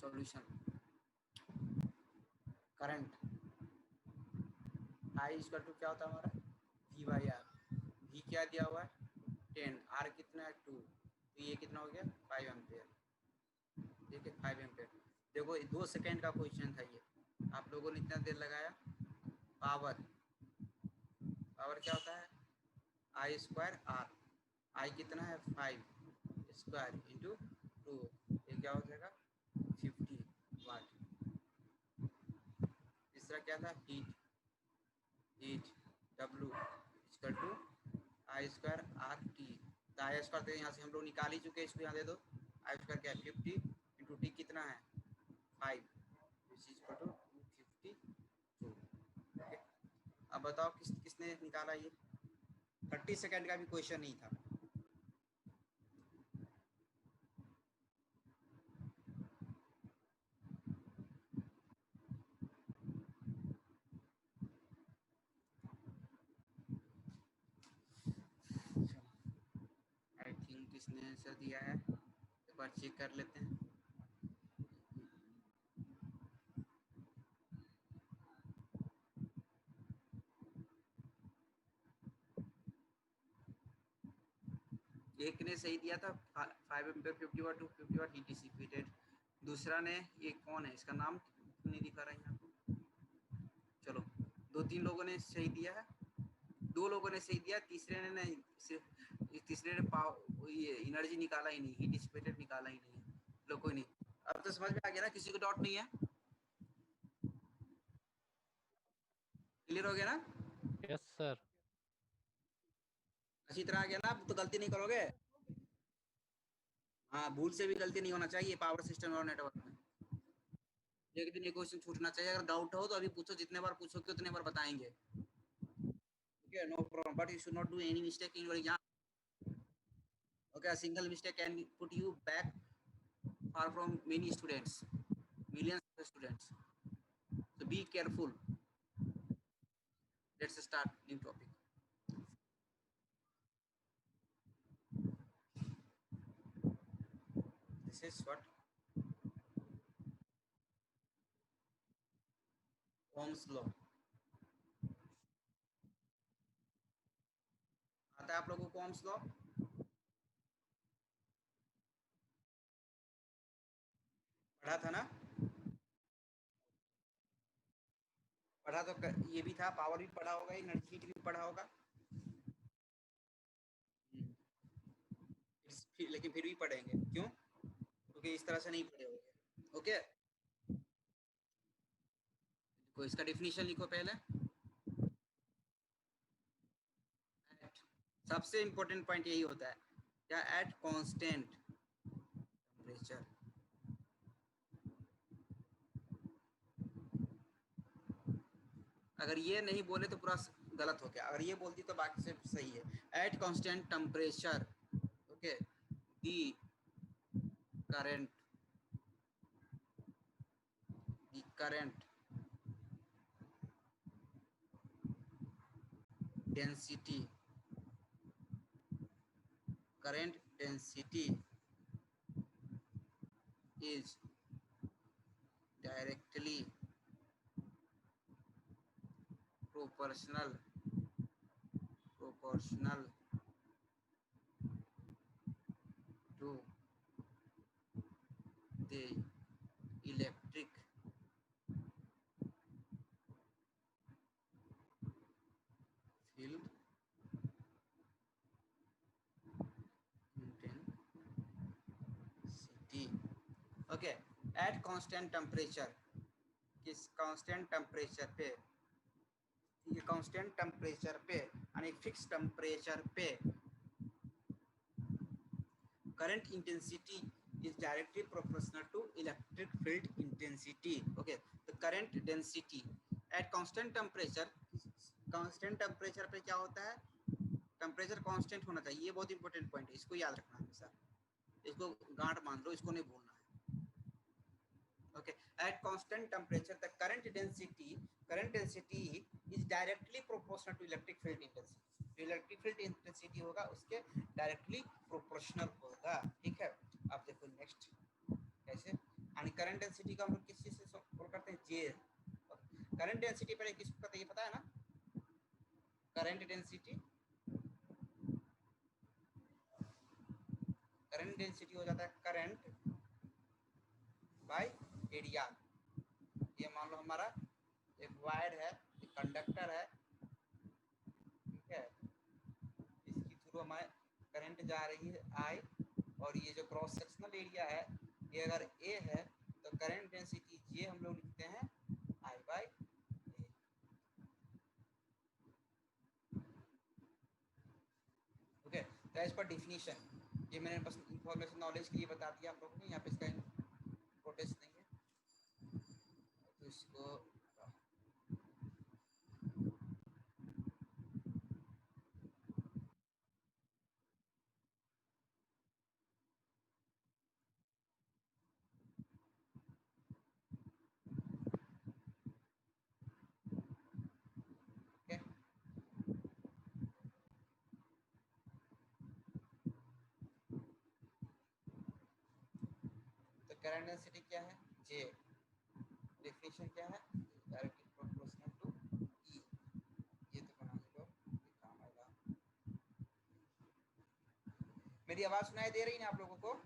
Solution current I equal to क्या होता है हमारा वी बाई आर। वी क्या दिया हुआ है 10, आर कितना है 2, तो ये कितना हो गया 5 एम्पेयर। ठीक है 5 एम्पेयर। देखो 2 सेकेंड का क्वेश्चन था ये, आप लोगों ने इतना देर लगाया। पावर पावर क्या होता है आई स्क्वायर आर, आई कितना है 5 स्क्वायर इंटू 2, ये क्या हो जाएगा 50 वाट। तीसरा क्या था heat, heat W equal to I square R T. तो आई स्क्वायर तो यहाँ से हम लोग निकाल ही चुके हैं, इसको यहाँ दे दो। आई स्क्वायर क्या है 50 इंटू टी कितना है 5 इक्वल टू 252। ओके अब बताओ किसने निकाला ये, 30 सेकेंड का भी क्वेश्चन नहीं था। आई थिंक किसने आंसर दिया है, एक बार चेक कर लेते हैं। एक ने सही दिया था 5 ampere 50 watt to 50 watt heat dissipated. दूसरा ने, ये कौन है इसका नाम क्यों नहीं दिखा रहा है यहाँ पे। चलो 2-3 लोगों ने सही दिया है, 2 लोगों ने सही दिया, तीसरे ने नहीं, तीसरे ने ये एनर्जी निकाला ही नहीं, हीट डिसिपेटेड निकाला ही नहीं है। लो कोई नहीं, अब तो समझ में आ गया ना, किसी को डाउट नहीं है, क्लियर हो गया ना। Yes sir. अच्छी तरह आ गया ना, अब तो गलती नहीं करोगे। हाँ भूल से भी गलती नहीं होना चाहिए पावर सिस्टम और नेटवर्क में, एक दिन ये क्वेश्चन छूटना चाहिए। अगर डाउट हो तो अभी पूछो, जितने बार पूछोगे उतने बार बताएंगे। Okay no problem, but you should not do any mistake in your exam. Okay a single mistake can put you back far from many students, millions of students, so be careful. Let's start new topic. This is what Ohm's law। आता है आप लोगों को Ohm's law, पढ़ा था ना, पढ़ा तो ये भी था, पावर भी पढ़ा होगा, एनर्जी भी पढ़ा होगा। लेकिन फिर भी पढ़ेंगे क्यों, क्योंकि इस तरह से नहीं पढ़े होंगे। ओके तो इसका डिफिनीशन लिखो पहले। सबसे इंपॉर्टेंट पॉइंट यही होता है क्या, एट कांस्टेंट टेम्परेचर, अगर ये नहीं बोले तो पूरा गलत हो गया, अगर ये बोलती तो बाकी से सही है। At constant temperature okay the current density, current density is directly proportional to the electric field intensity। Okay at constant temperature, किस कांस्टेंट टेम्परेचर पे, ये कांस्टेंट टेम्परेचर पे यानी फिक्स टेम्परेचर पे current intensity is directly proportional to electric field intensity। okay the current density at constant temperature, constant temperature पे क्या होता है, टेम्परेचर कांस्टेंट होना चाहिए, ये बहुत इंपॉर्टेंट पॉइंट है, इसको याद रखना हमेशा, इसको गांठ मान लो, इसको नहीं भूलना है। okay at constant temperature the current density is directly proportional to electric field intensity, electric field intensity होगा उसके डायरेक्टली प्रोपोर्शनल होगा। ठीक है अब देखो नेक्स्ट कैसे, एंड करंट डेंसिटी को हम लोग किस चीज से सोल्व करते हैं, जे। करंट डेंसिटी पहले किसको कहते हैं ये पता है ना, करंट डेंसिटी, करंट डेंसिटी हो जाता है करंट बाय एरिया। ये मान लो हमारा एक वायर है, एक कंडक्टर है, ठीक है, इसकी थ्रू हमारे करंट जा रही है आई, और ये जो क्रॉस सेक्शनल एरिया है ये अगर ए है तो करंट डेंसिटी जे हम लोग लिखते हैं आई बाय ए। ओके, तो एज पर डिफिनीशन, ये मैंने बस इंफॉर्मेशन नॉलेज के लिए बता दिया आप लोगों को, यहाँ पे इसका इम्पोर्टेंस नहीं है तो इसको ओके। तो करंट डेंसिटी क्या है, जे। डेफिनेशन क्या है, डायरेक्टली प्रोपोर्शनल टू ई। ये तो बना लो, ये काम आएगा। मेरी आवाज सुनाई दे रही है ना आप लोगों को?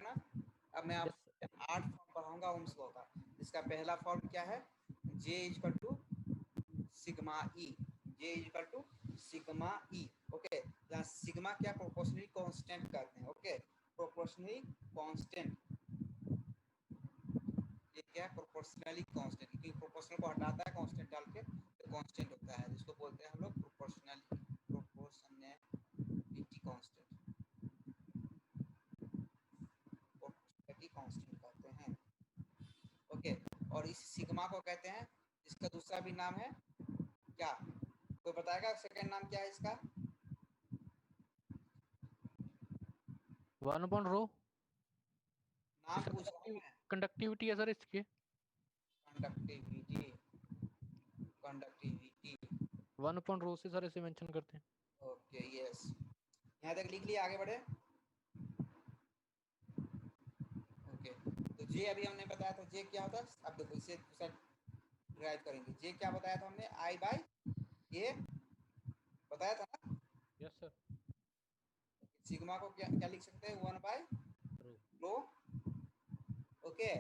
ना, अब मैं Yes, आपको 8 फॉर्म पढ़ाऊंगा ओम्स लॉ का। इसका पहला फॉर्म क्या है, J equal to sigma E, J equal to sigma E. Okay, जहाँ सिग्मा क्या प्रोपोर्शनली कांस्टेंट करते हैं। ओके, प्रोपोर्शनली कांस्टेंट, ये क्या है, प्रोपोर्शनली कांस्टेंट, क्योंकि प्रोपोर्शनल को हटाता है कांस्टेंट डाल के तो कांस्टेंट होता है, जिसको बोलते हैं हम लोग प्रोपोर्शनलिटी कांस्टेंट, प्रोपोर्शनलिटी कांस्टेंट कहते हैं। ओके, और इस सिग्मा को कहते हैं, इसका दूसरा भी नाम है क्या, कोई बताएगा सेकंड नाम क्या है इसका? 1/ρ नाम पूछ रहा हूँ मैं। कंडक्टिविटी है सर इसकी। Conductivity, conductivity. 1/ρ से सर ऐसे मेंशन करते हैं। ओके, यस, यहाँ तक लिख लिया, आगे बढ़े। ओके, तो जे अभी हमने बताया था, जे क्या होता है, अब देखो इसे ड्राइव करेंगे। जे क्या बताया था हमने, आई बाय ए बताया था ना। Yes sir. सिग्मा को क्या क्या लिख सकते हैं, 1/ρ। रो। ओके,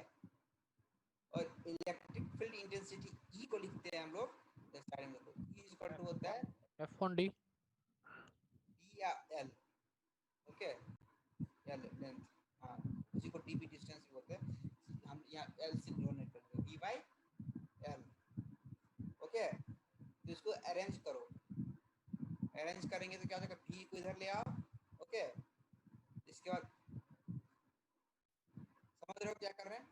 और इलेक्ट्रिक फील्ड इंटेंसिटी ई को लिखते हैं हम लोग स्टार्टिंग में, तो ई इक्वल टू होता है F1D। डी या एल। ओके, एल लेंथ, हाँ, उसी को डी भी डिस्टेंस बोलते हैं, हम यहाँ एल से डिनोट करते हैं, डी बाई एल। ओके, तो इसको अरेंज करो, अरेंज करेंगे तो क्या हो जाएगा, भी को इधर ले आओ। ओके, इसके बाद समझ रहे हो क्या कर रहे हैं,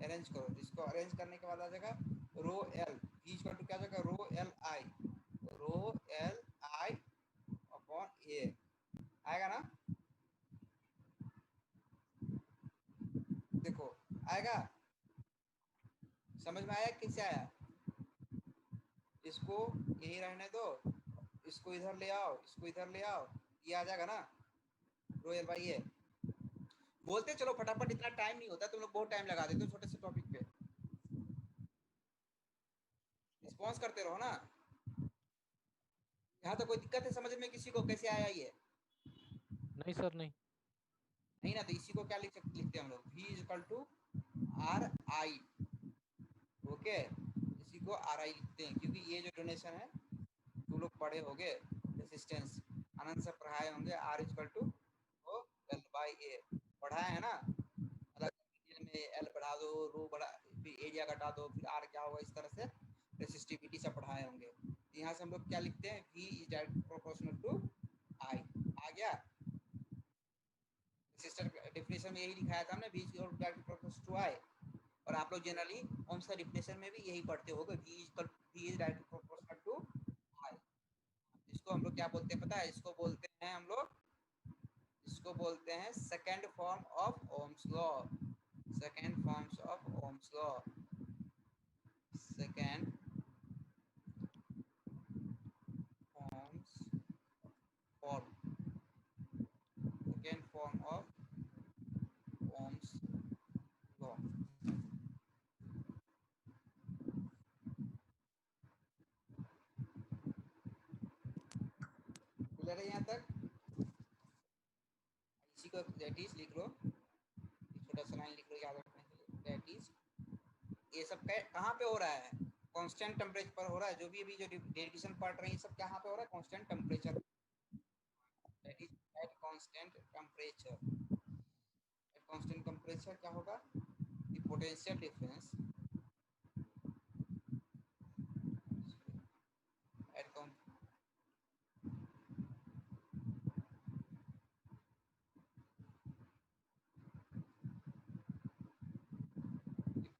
अरेंज करो, इसको अरेंज करने के बाद आ जाएगा रो एल, भी इक्वल टू क्या हो जाएगा, rho L I, rho L I upon A आएगा ना, देखो आएगा, समझ में आया कैसे आया? इसको यही रहने दो, इसको इधर ले आओ, इसको इधर ले आओ, ये आ जाएगा ना, रो एल बाई ए। बोलते चलो फटाफट, इतना टाइम नहीं होता, तुम लोग बहुत टाइम लगा देते हो छोटे से टॉपिक पे, रिस्पॉन्स करते रहो ना। यहाँ तो कोई दिक्कत है समझ में किसी को, कैसे आया ये? नहीं सर नहीं। नहीं ना, तो इसी को क्या लिखते हैं हम लोग, V is equal to R I. Okay, इसी को आर आई लिखते हैं, क्योंकि ये जो डोनेशन है तुम लोग पढ़े होंगे, रेसिस्टेंस आनंद से पढ़ाए होंगे, R is equal to L by A, पढ़ाए है ना। मतलब में एल बढ़ा दो, रो बढ़ा, फिर एरिया घटा दो, फिर आर क्या होगा, इस तरह से रेसिस्टिविटी से पढ़ाए होंगे। तो यहाँ से हम लोग क्या लिखते हैं, V is direct proportional to I. आ गया, रेसिस्टर डेफिनेशन में यही लिखाया था हमने, V is direct proportional to I. और आप लोग जनरली ओम्स का डेफिनेशन में भी यही पढ़ते होगे, V is direct proportional to I. इसको हम लोग क्या बोलते हैं पता है, इसको बोलते हैं हम लोग, इसको बोलते हैं second form of Ohm's law. Second forms of Ohm's law, second forms form, second form of Ohm's law. Clear है यहाँ तक? इसी को दैट इज लिख लो, छोटा सा लाइन लिख लो याद रखने के लिए, दैट इज, ये सब कहाँ पे हो रहा है, कांस्टेंट टेम्परेचर पर हो रहा है। जो भी अभी जो डेरिवेशन पढ़ रहे हैं, सब कहाँ पे हो रहा है, constant temperature. That is at constant temperature. At constant temperature क्या होगा, the potential difference at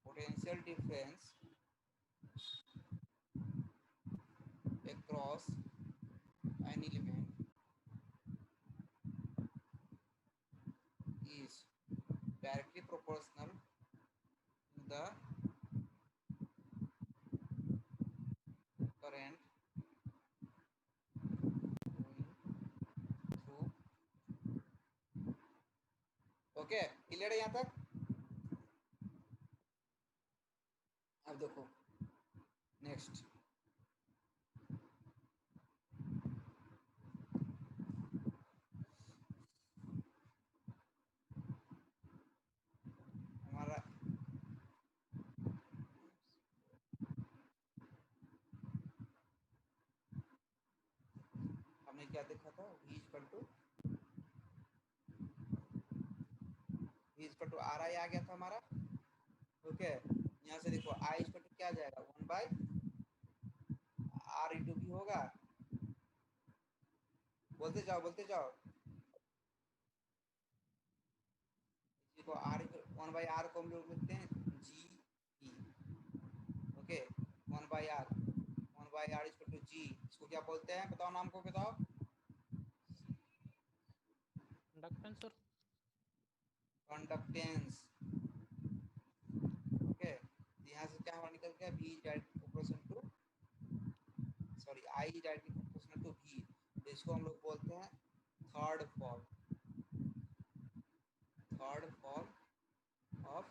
potential difference across an element is directly proportional to the current through। Okay, clear है यहाँ तक? अब देखो नेक्स्ट, हमारा हमने क्या देखा था, V equal to R I आ गया था हमारा। ओके, यहाँ से देखो I इक्वल टू क्या आ जाएगा, 1 बाई आर इंटू भी होगा। बोलते जाओ बोलते जाओ, इसको आर 1 बाई आर को हम लोग लिखते हैं G E. Okay, 1 by R, 1 by R equal to G, इसको क्या बोलते हैं, बताओ नाम को बताओ। Conductance sir. कंडक्टेंस। ओके, यहाँ से क्या हमारा निकल गया, V direct proportional to, sorry I directly proportional to V। तो इसको हम लोग बोलते हैं third form, third form of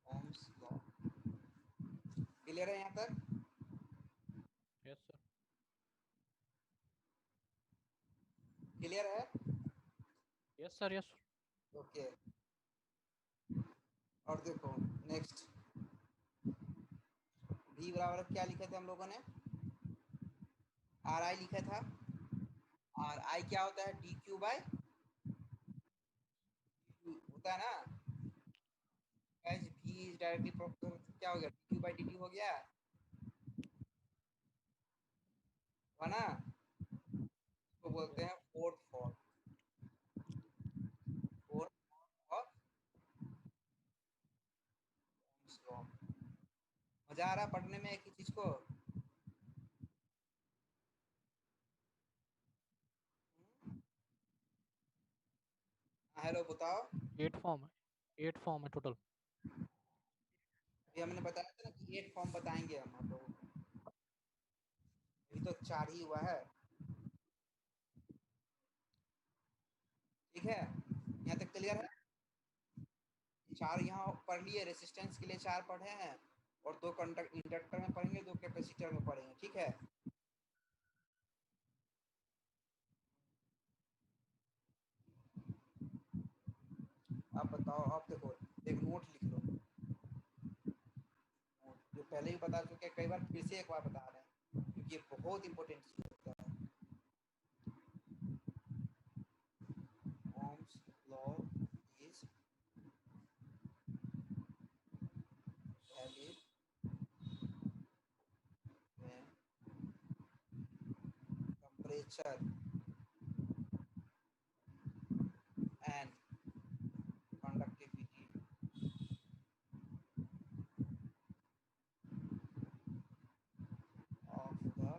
Ohm's law. Clear है यहाँ तक? Yes sir. क्लियर है? Yes sir, yes. ओके, और देखो नेक्स्ट, V बराबर क्या लिखे थे हम लोगों ने, आर आई लिखा था। आर आई क्या होता है, डी क्यू बाई होता है ना। V इज डायरेक्टली प्रोपोर्शनल, क्या हो गया, D Q by D T हो गया, है ना। इसको बोलते हैं fourth form, fourth of Ohm's law. मजा आ रहा पढ़ने में एक ही चीज को? हेलो बताओ। 8 फॉर्म है, 8 फॉर्म है टोटल। अभी हमने बताया था ना कि 8 फॉर्म बताएंगे हम लोग, अभी तो 4 ही हुआ है। ठीक है, यहाँ तक क्लियर है? 4 यहाँ पढ़ लिए, रेसिस्टेंस के लिए 4 पढ़े हैं, और 2 इंडक्टर में पढ़ेंगे, 2 कैपेसिटर में पढ़ेंगे। ठीक है, आप बताओ, आप देखो एक नोट लिख लो, नोट जो पहले ही बता चुके हैं, कई बार फिर से एक बार बता रहे हैं क्योंकि ये बहुत इंपॉर्टेंट चीज होता है। Ohm's law is valid when temperature and conductivity of the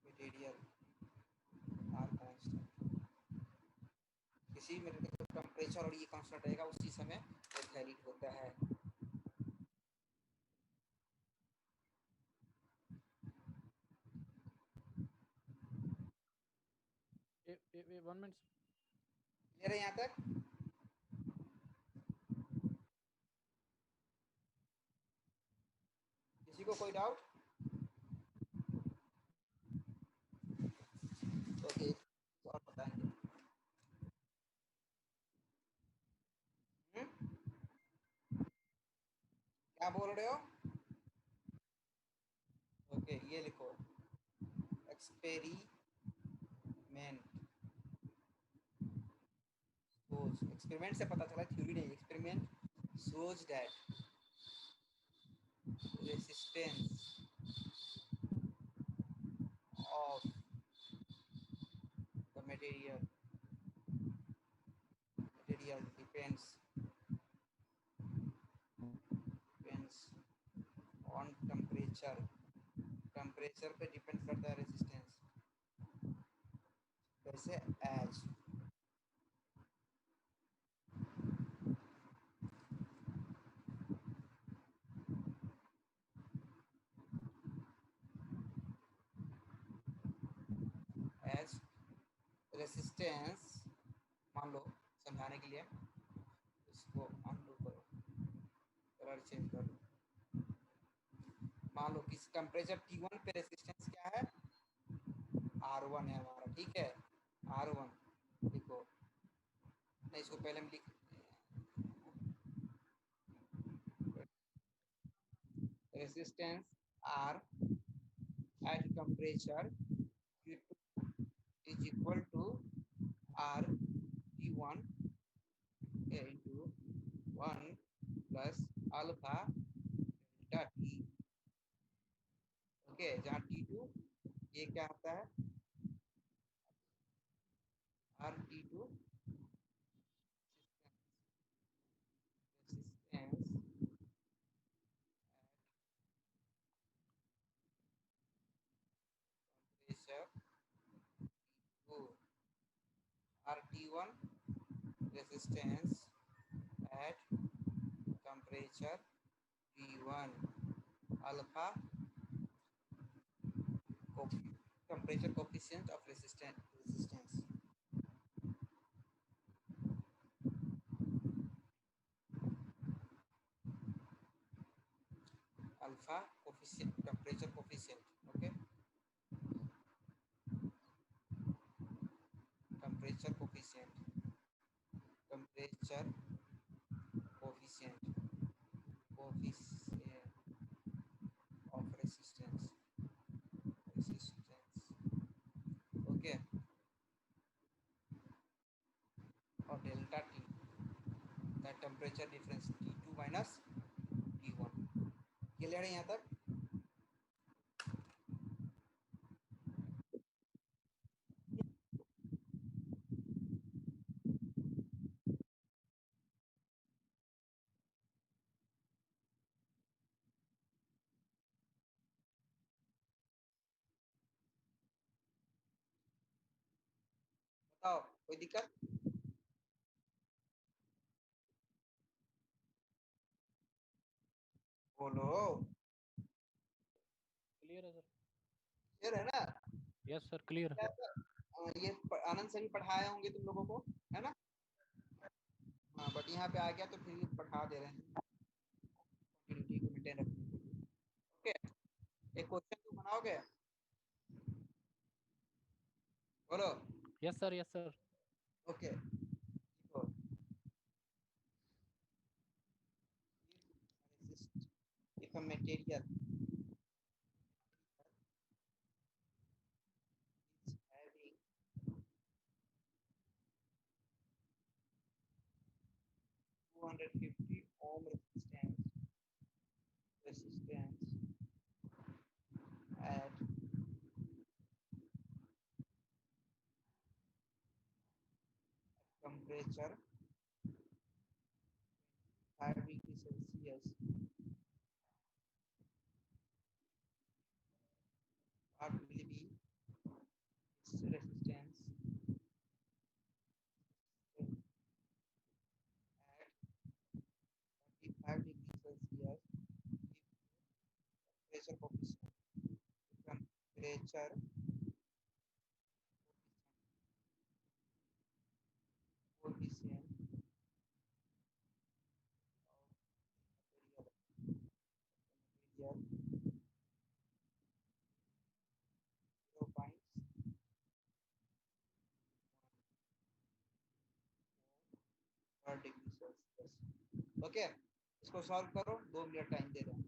material are constant। किसी में टेम्परेचर और ये कांस्टेंट रहेगा उसी समय ये वैलिड होता है। One minute. क्लियर है यहाँ तक? किसी को कोई डाउट? ओके, और बताएंगे। क्या बोल रहे हो? ओके, ये लिखो एक्सपेरिमेंट। एक्सपेरिमेंट से पता चला, थ्योरी नहीं, experiment shows that resistance of the material depends on temperature। Temperature पे डिपेंड करता है रेजिस्टेंस, वैसे एज रेसिस्टेंस। मान लो समझाने के लिए इसको अनडू करो, कलर चेंज कर लो। मान लो किस टेम्परेचर T1 पे रेसिस्टेंस क्या है, R1 है हमारा, ठीक है, R1 लिखो। नहीं, इसको पहले हम लिख resistance R at temperature T2 is equal to R T1 into 1 plus alpha delta T। Okay, जहाँ T2 ये क्या आता है, R T2 resistance temperature T2, R T1 resistance at temperature T1, alpha temperature coefficient of resistance alpha coefficient, temperature coefficient, okay, temperature coefficient of resistance, okay, और delta T, that temperature difference T2 minus T1। Clear है यहाँ तक? बताओ, कोई दिक्कत? बोलो। Clear है sir? Clear है ना? यस सर, क्लियर है। ये आनंद से भी पढ़ाए होंगे तुम लोगों को, है ना? हाँ, बट यहाँ पे आ गया तो फिर पढ़ा दे रहे हैं कंटिन्यूटी को मेंटेन रखने के लिए। ओके, एक क्वेश्चन तुम बनाओगे? बोलो। Yes, sir. Yes, sir. Okay देखो, resist if a material is having 250 ohm resistance at temperature 5 degrees Celsius, what will be its resistance at 35 degrees Celsius if temperature coefficient, temperature coefficient of material 0.1 per degree Celsius. Okay, इसको solve करो, 2 minute time दे रहा हूँ.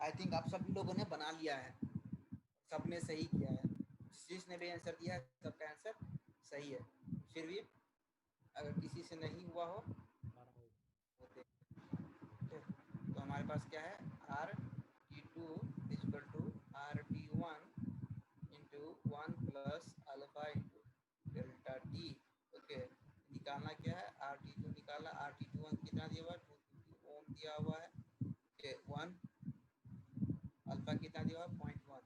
I think आप सभी लोगों ने बना लिया है, सबने सही किया है, जिसने भी आंसर दिया है सबका आंसर सही है. फिर भी अगर किसी से नहीं हुआ हो तो हमारे पास क्या है, R T two equal to R T one into 1 plus alpha into delta T. Okay, निकालना क्या है, आर टी टू निकालना, आर टी टू कितना दिया हुआ है, 250 ओम दिया हुआ है. 1 अल्फा कितना दिया हुआ है, 0.1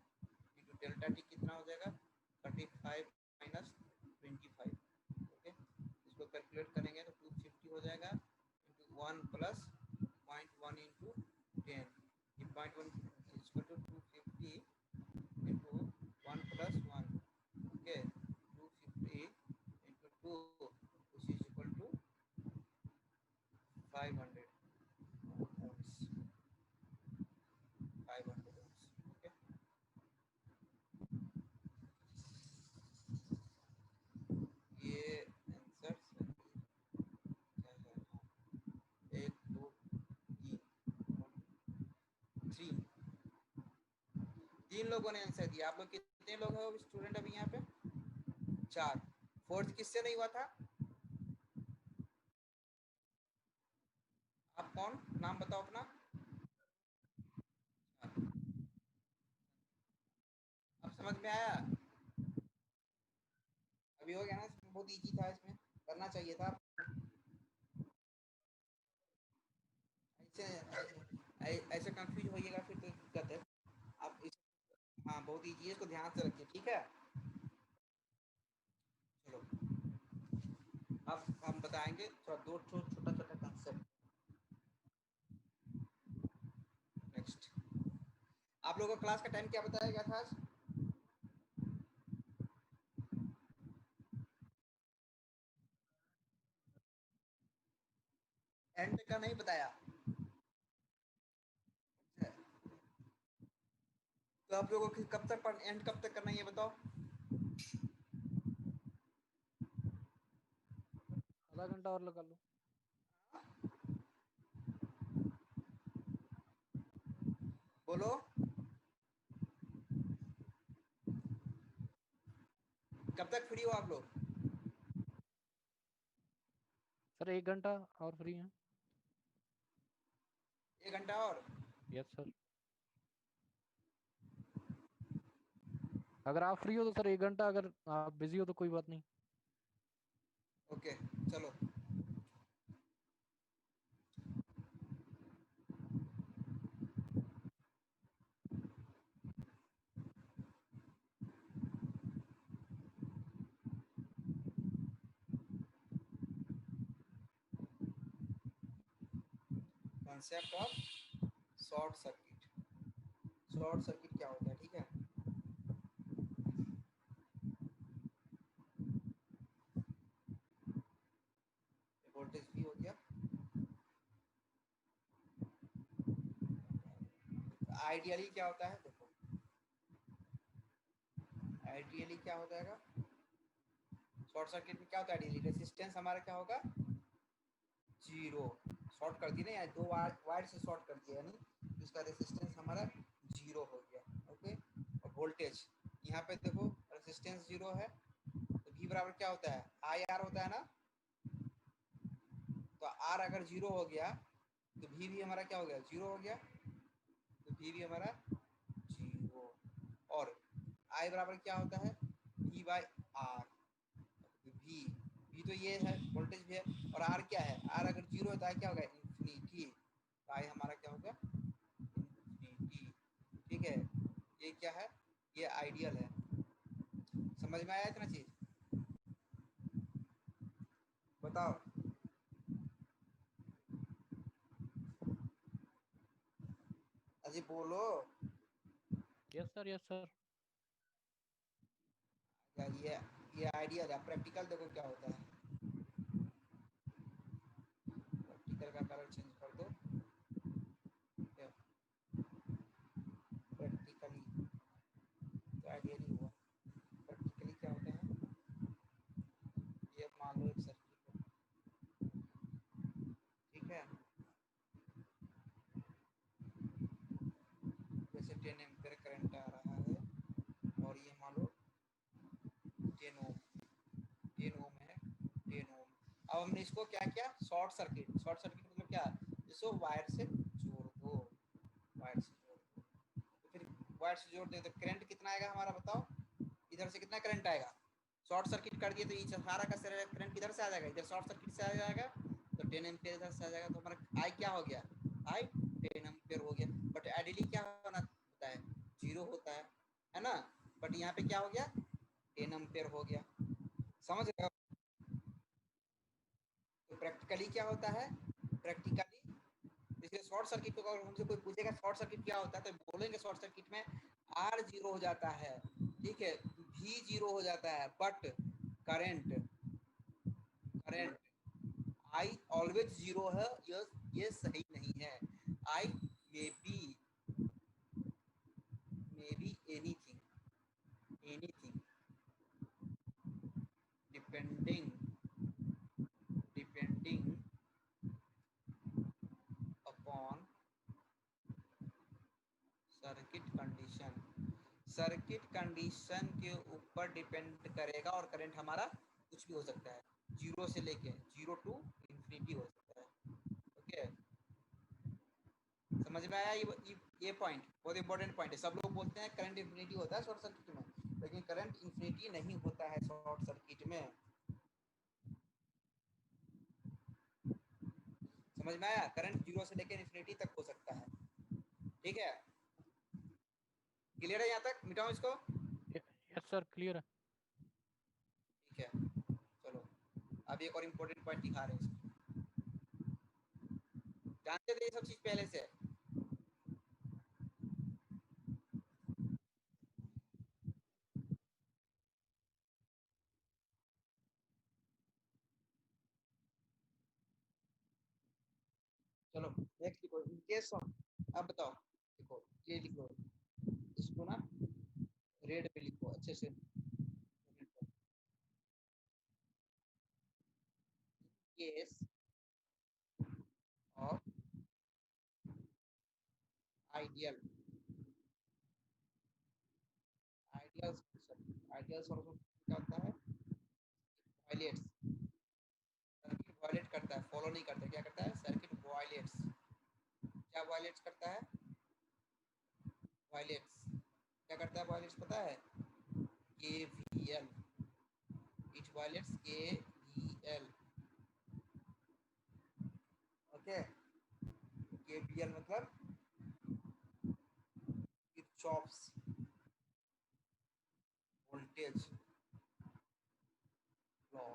इंटू डेल्टा टी कितना हो जाएगा, 35 माइनस 25. ओके, इसको कैलकुलेट करेंगे तो 250 हो जाएगा इंटू 1 प्लस 0.1 इंटू 10. ये 0.1 equal to 250 into 1 plus 1. Okay, 250 into 2 which is equal to 500 ohms. 500 ohms. Okay, ये आंसर सही है. 1 2 3 3 लोगों ने आंसर दिया. आप लोग कितने लोग हो स्टूडेंट अभी यहाँ पे, 4. फोर्थ किससे नहीं हुआ था, आप कौन, नाम बताओ अपना. अब समझ में आया, अभी हो गया ना, बहुत इजी था, इसमें करना चाहिए था. ऐसे ऐसे कंफ्यूज होइएगा फिर तो दिक्कत है. आप इस, हाँ बहुत ईजी है, इसको ध्यान से रखिए, ठीक है। चलो अब हम बताएंगे थोड़ा दो छोटा छोटा कंसेप्ट। नेक्स्ट, आप लोगों को क्लास का टाइम क्या बताया गया था आज? एंड का नहीं बताया, तो आप लोगों को कब तक एंड कब तक करना है ये बताओ। आधा घंटा और लगा लो। बोलो, कब तक फ्री हो आप लोग? सर 1 घंटा और फ्री हैं। 1 घंटा और? Yes sir. अगर आप फ्री हो तो सर 1 घंटा, अगर आप बिजी हो तो कोई बात नहीं। ओके चलो। Concept of short circuit. Short circuit क्या होता है, ठीक है। वोल्टेज भी हो गया। आइडियली क्या होता है देखो, आइडियली क्या हो जाएगा शॉर्ट सर्किट में, क्या होता है आइडियली, रेजिस्टेंस हमारा क्या होगा, जीरो। शॉर्ट कर दी ना, या दो वायर से शॉर्ट कर दिया, यानी इसका रेजिस्टेंस हमारा जीरो हो गया। ओके, और वोल्टेज यहाँ पे देखो रेजिस्टेंस जीरो है, तो V बराबर क्या होता है, आई आर होता है ना। तो आर अगर जीरो हो गया तो V भी हमारा क्या हो गया, जीरो हो गया। तो V भी हमारा जीरो। और I बराबर क्या होता है, V by R. V V तो ये है, वोल्टेज भी है, और आर क्या है, आर अगर जीरो है तो आई क्या होगा, इन्फिनिटी। तो आई हमारा क्या होगा, इन्फिनिटी। ठीक है, ये क्या है, ये आइडियल है। समझ में आया इतना चीज? बताओ। अजी बोलो। Yes sir, yes sir. या ये आइडियल है। प्रैक्टिकल देखो क्या होता है, प्रैक्टिकल का कलर चेंज कर दो। प्रैक्टिकली तो आइडियली हुआ। प्रैक्टिकली क्या होता है, ये मान लो एक सर्किट है, ठीक है। जैसे 10 एम्पीयर करंट आ रहा है, और ये मान लो 10 ओम, 10 ओम है, 10 ओम। अब हमने इसको क्या किया, शॉर्ट सर्किट। शॉर्ट सर्किट मतलब क्या, इसको वायर से जोड़ दो, वायर से जोड़ दो। तो फिर वायर से जोड़ दे तो करंट कितना आएगा हमारा, बताओ। इधर से कितना करंट आएगा, शॉर्ट सर्किट कर दिए तो ये सारा का सारा करंट किधर से आ जाएगा, इधर शॉर्ट सर्किट से आ जाएगा, तो 10 एम्पीयर इधर से आ जाएगा। तो हमारा आई क्या हो गया, आई 10 एम्पीयर हो गया। बट आइडियली क्या होना होता है, जीरो होता है ना। बट यहाँ पे क्या हो गया, 10 एम्पीयर हो गया। समझ रहे हो? तो प्रैक्टिकली क्या होता है, प्रैक्टिकली इसलिए शॉर्ट सर्किट को अगर हमसे कोई पूछेगा शॉर्ट सर्किट क्या होता है, तो बोलेंगे शॉर्ट सर्किट में आर जीरो हो जाता है, ठीक है, भी जीरो हो जाता है, but current current I always zero है। ये सही नहीं है। I may be anything depending upon circuit condition के ऊपर डिपेंड करेगा, और करंट हमारा कुछ भी हो सकता है, जीरो से लेके जीरो टू इन्फिनिटी हो सकता है। ओके, समझ में आया? ये पॉइंट बहुत इंपॉर्टेंट पॉइंट है। सब लोग बोलते हैं करंट इन्फिनिटी होता है शॉर्ट सर्किट में, लेकिन करंट इन्फिनिटी नहीं होता है शॉर्ट सर्किट में। समझ में आया? करंट जीरो से लेकर इन्फिनिटी तक हो सकता है, ठीक है। क्लियर है यहाँ तक? मिटाऊं इसको? यस सर क्लियर है। ठीक है, चलो अब एक और इम्पोर्टेंट पॉइंट दिखा रहे हैं इसको। जानते थे ये सब चीज पहले से? चलो नेक्स्ट लिखो, इन केस ऑफ, अब बताओ, देखो ये लिखो, इसको ना रेड पे लिखो अच्छे से। Case of ideal, ideal solution, ideal solution क्या होता है? वायलेट्स, सर्किट वायलेट करता है, फॉलो नहीं करता, क्या करता है? Circuit violets. क्या वायलेट्स करता है? वायलेट्स क्या करता है? वायलेट्स पता है? KVL, it violates KVL. Okay, KVL मतलब Kirchhoff's voltage law,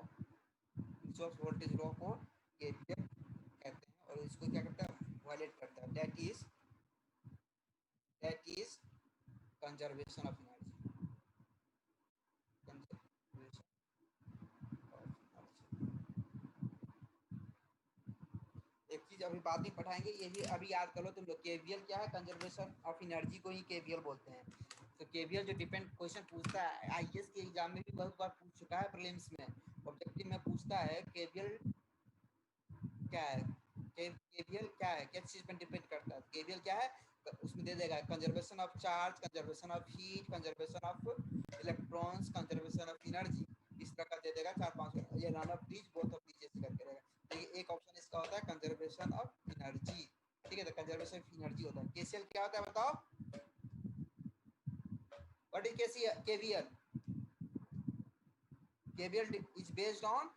Kirchhoff's voltage law को केवीएल कहते हैं, और इसको क्या करता है? वायलेट करता है। That is conservation of energy, conservation of energy. एक चीज अभी बाद में पढ़ाएंगे, ये भी अभी याद कर लो तुम लोग। केवीएल क्या है? कंजर्वेशन ऑफ एनर्जी को ही केवीएल बोलते हैं। तो केवीएल जो डिपेंड क्वेश्चन पूछता है, आईएएस के एग्जाम में भी बहुत बार पूछ चुका है, प्रीलिम्स में ऑब्जेक्टिव में पूछता है केवीएल क्या है, केवीएल क्या है, किस चीज पर डिपेंड करता है। केवीएल क्या है उसमें दे देगा, conservation of charge, conservation of heat, conservation of electrons, conservation of energy, इस तरह का दे देगा 4-5। ये none of these, both of these ऐसे करके रहेगा। तो ये एक ऑप्शन इसका होता है कंजर्वेशन ऑफ एनर्जी। ठीक है, तो कंजर्वेशन ऑफ एनर्जी होता है। केसीएल क्या होता है बताओ? What is KVL? KVL is based on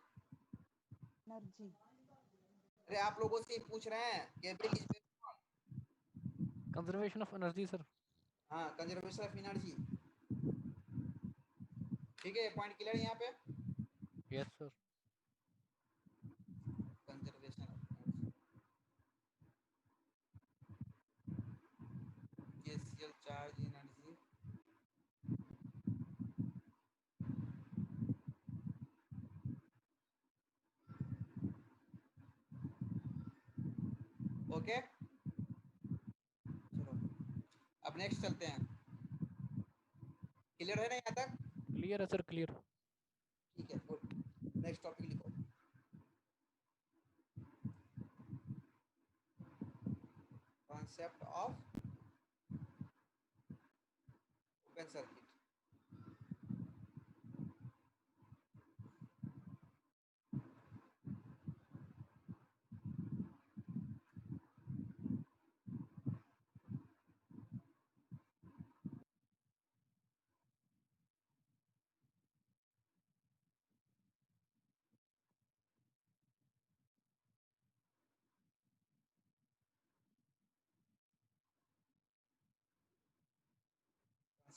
energy. अरे आप लोगों से पूछ रहे हैं, KVL is based on conservation of energy sir. हाँ, कंजर्वेशन ऑफ एनर्जी। ठीक है, पॉइंट क्लियर है यहाँ पे? Yes sir. Conservation of energy, KCL charge energy, okay. चलो अब नेक्स्ट चलते हैं। क्लियर है ना यहाँ तक? क्लियर है सर क्लियर। ठीक है, गुड। नेक्स्ट टॉपिक लिखो, concept of open circuit.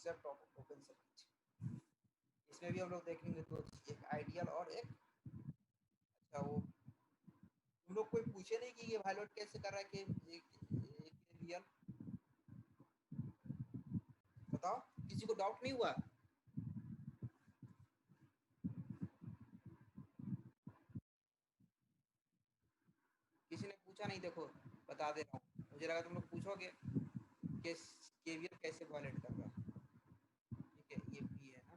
Concept of open circuit, इसमें भी हम लोग देखेंगे दो चीज, एक आइडियल और एक, अच्छा वो तुम लोग कोई पूछे नहीं कि ये वायलेट कैसे कर रहा है केवीएल? बताओ, किसी को डाउट नहीं हुआ? किसी ने पूछा नहीं? देखो बता दे रहा हूँ, मुझे लगा तुम लोग पूछोगे कि केवीएल कैसे वायलेट कर रहा है। ठीक है, ये भी है ना।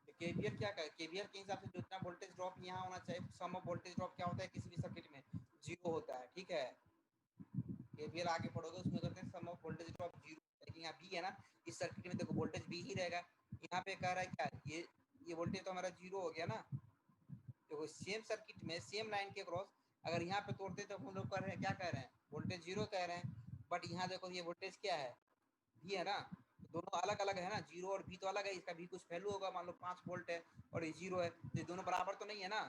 तो केवीएल क्या करे? केवीएल के हिसाब से जितना वोल्टेज ड्रॉप यहाँ होना चाहिए, सम ऑफ वोल्टेज ड्रॉप क्या होता है किसी भी सर्किट में? 0 होता है। ठीक है, केवीएल आगे पढ़ोगे उसमें करते हैं सम ऑफ वोल्टेज ड्रॉप 0, लेकिन यहाँ भी है ना, इस सर्किट में देखो वोल्टेज भी ही रहेगा। यहाँ पे कह रहा है क्या, ये वोल्टेज तो हमारा 0 हो गया ना। देखो सेम सर्किट में सेम लाइन के क्रॉस अगर यहाँ पे तोड़ते तो हम लोग कह रहे हैं, क्या कह रहे हैं? वोल्टेज 0 कह रहे हैं। बट यहाँ देखो ये वोल्टेज क्या है? भी है ना। दोनों अलग अलग है ना, 0 और भी तो अलग है, इसका भी कुछ वैल्यू होगा, मान लो 5 वोल्ट है और ये 0 है, तो ये दोनों बराबर तो नहीं है ना,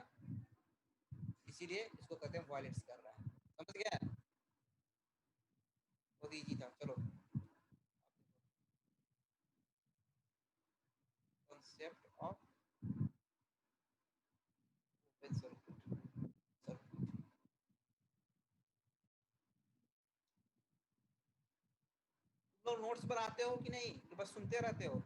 इसीलिए इसको कहते हैं वायलेट्स कर रहा है। समझ गया? बहुत इजी था। चलो concept of open circuit. तुम लोग नोट्स बनाते हो कि नहीं, कि बस सुनते रहते हो?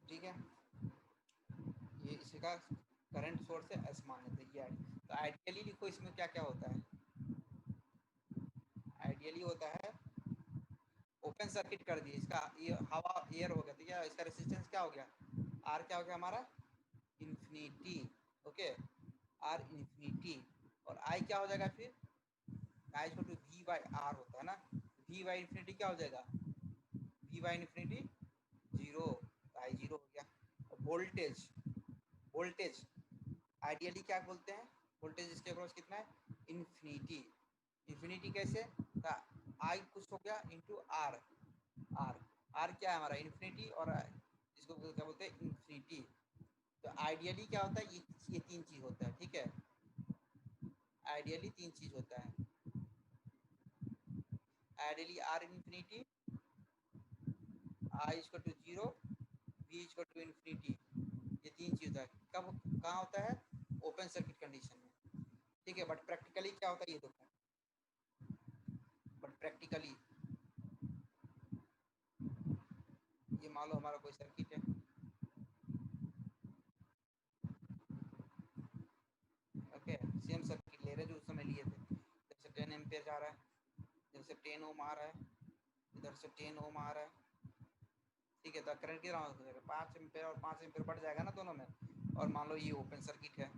ठीक है, ये इसका करंट सोर्स है, एस मान लेते हैं। ये तो आइडियली लिखो, इसमें क्या क्या होता है। आइडियली होता है ओपन सर्किट कर दिए, इसका ये हवा एयर हो गया, तो क्या इसका रेजिस्टेंस क्या हो गया, आर क्या हो गया हमारा, इन्फिनिटी। ओके, आर इन्फिनिटी, और आई क्या हो जाएगा फिर, I equal to V by R होता है ना, वी बाई इन्फिनिटी क्या हो जाएगा, V by infinity zero, I zero हो गया। और वोल्टेज, वोल्टेज आइडियली क्या बोलते हैं, वोल्टेज इसके अक्रॉस कितना है, इन्फिनिटी। इन्फिनिटी कैसे, आई कुछ हो गया इंटू आर, आर आर क्या है हमारा, इन्फिनिटी, और इसको क्या बोलते हैं, इन्फिनिटी। तो आइडियली क्या होता है, ये तीन चीज होता है। ठीक है, आइडियली तीन चीज होता है। Ideally R infinity, I equal to zero, V equal to infinity, ये तीन चीज होता है। कब कहाँ होता है, ओपन सर्किट कंडीशन में। ठीक है, बट प्रैक्टिकली क्या होता है ये देखो, बट प्रैक्टिकली ये मान लो हमारा कोई सर्किट है, ओके, सेम सर्किट ले रहे जो उस समय लिए थे, इधर से 10 एम्पियर जा रहा है, इधर से 10 ओम आ रहा है, इधर से 10 ओम आ रहा है। ठीक है, तो करंट कितना हो जाएगा, 5 एम्पियर और 5 एम्पियर बढ़ जाएगा ना दोनों में। और मान लो ये ओपन सर्किट है,